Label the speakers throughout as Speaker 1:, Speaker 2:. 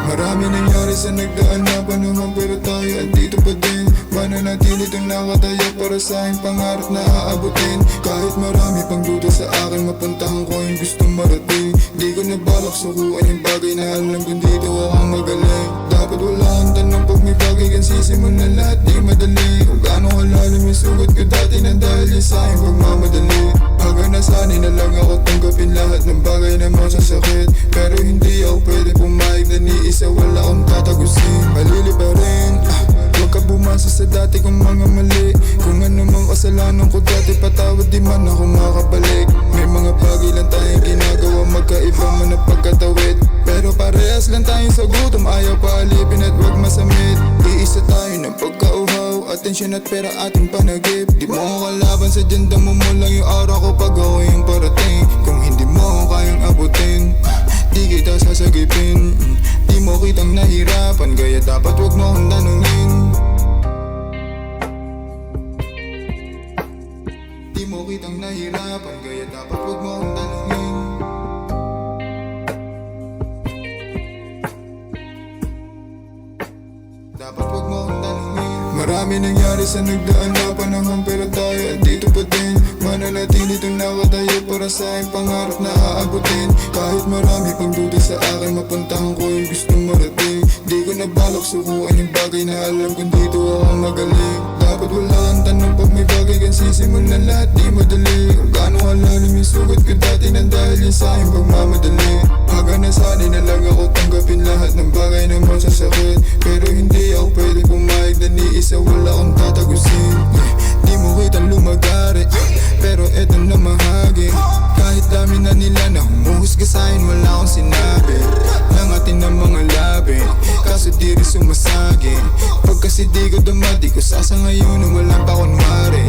Speaker 1: Marami nangyari sa nagdaan na panahon, pero tayo andito pa din. Mananatili itong nakatayo para sa aking pangarap na aabutin. Kahit marami pang duda sa akin, mapuntahan ko yung gustong marating. Di ko na balak sukuan yung bagay na alam kung dito akong magaling. Dapat wala kang tanong pag may bagay kang sisimulan, lahat di madali. Kung gaano kalalim yung sugat ko dati na dahil yung sa aking pagmamadali. Hanggang nasanay na lang ako tanggapin lahat ng bagay na masasakit. Pero hindi ako pwede pumayag na ni isa wala akong tatagusin. Malili pa rin, huwag ka bumasa sa dati kong mga mali. Kung ano mang kasalanan ko dati, patawad di man ako makabalik. May mga bagay lang tayong ginagawa, magkaiba man ang pagkatawid. Pero parehas lang tayong sa gutom, ayaw paalipin at wag masamit. Iisa tayo ng pagkauhaw, atensyon at pera ating panagip. Di mo ako kalaban sa dyan, mo lang yung aura ko pag ako yung parating. Kung hindi mo ako kayang abutin, di kita sasagipin. Di mo kitang nahirapan, kaya dapat wag mo akong tanungin. Di mo kitang nahirapan, kaya dapat wag mo akong tanungin. Dapat wag mo akong tanungin. Marami nangyari sa nagdaan na panahon, pero tayo andito pa din. Mananatili itong nakatayo para sa aking pangarap na aabutin. Kahit marami pang duda sa akin, mapuntahan ko yung gustong marating. Di ko na balak sukuan yung bagay na alam kung dito akong magaling. Dapat wala kang tanong pag may bagay kang sisimulan, lahat di madali. Kung gaano kalalim yung sugat ko dati na dahil yung sa aking pagmamadali. Hanggang nasanay na lang ako tanggapin lahat ng bagay na masasakit. Pero hindi ako pwede pumayag na ni isa wala akong tatagusin. Di mo kitang lumagari, pero eto na mahagi. Kahit dami na nila na humuhusga sa'kin, wala akong sinabi. Nangatin ng mga labi, kaso di rin sumasagi. Pag kasi di ko damad, di ko sasangayon na wala pa kunwari.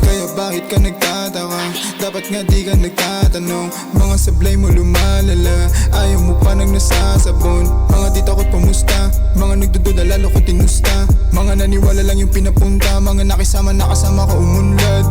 Speaker 1: Kaya bakit ka nagtataka? Dapat nga di ka nagtatanong. Mga sablay mo lumalala, ayaw mo pa nang nasasabon. Mga di takot pamusta, mga nagdududa lalo ko tinusta. Mga naniwala lang yung pinapunta, mga nakisama nakasama ko umunlad.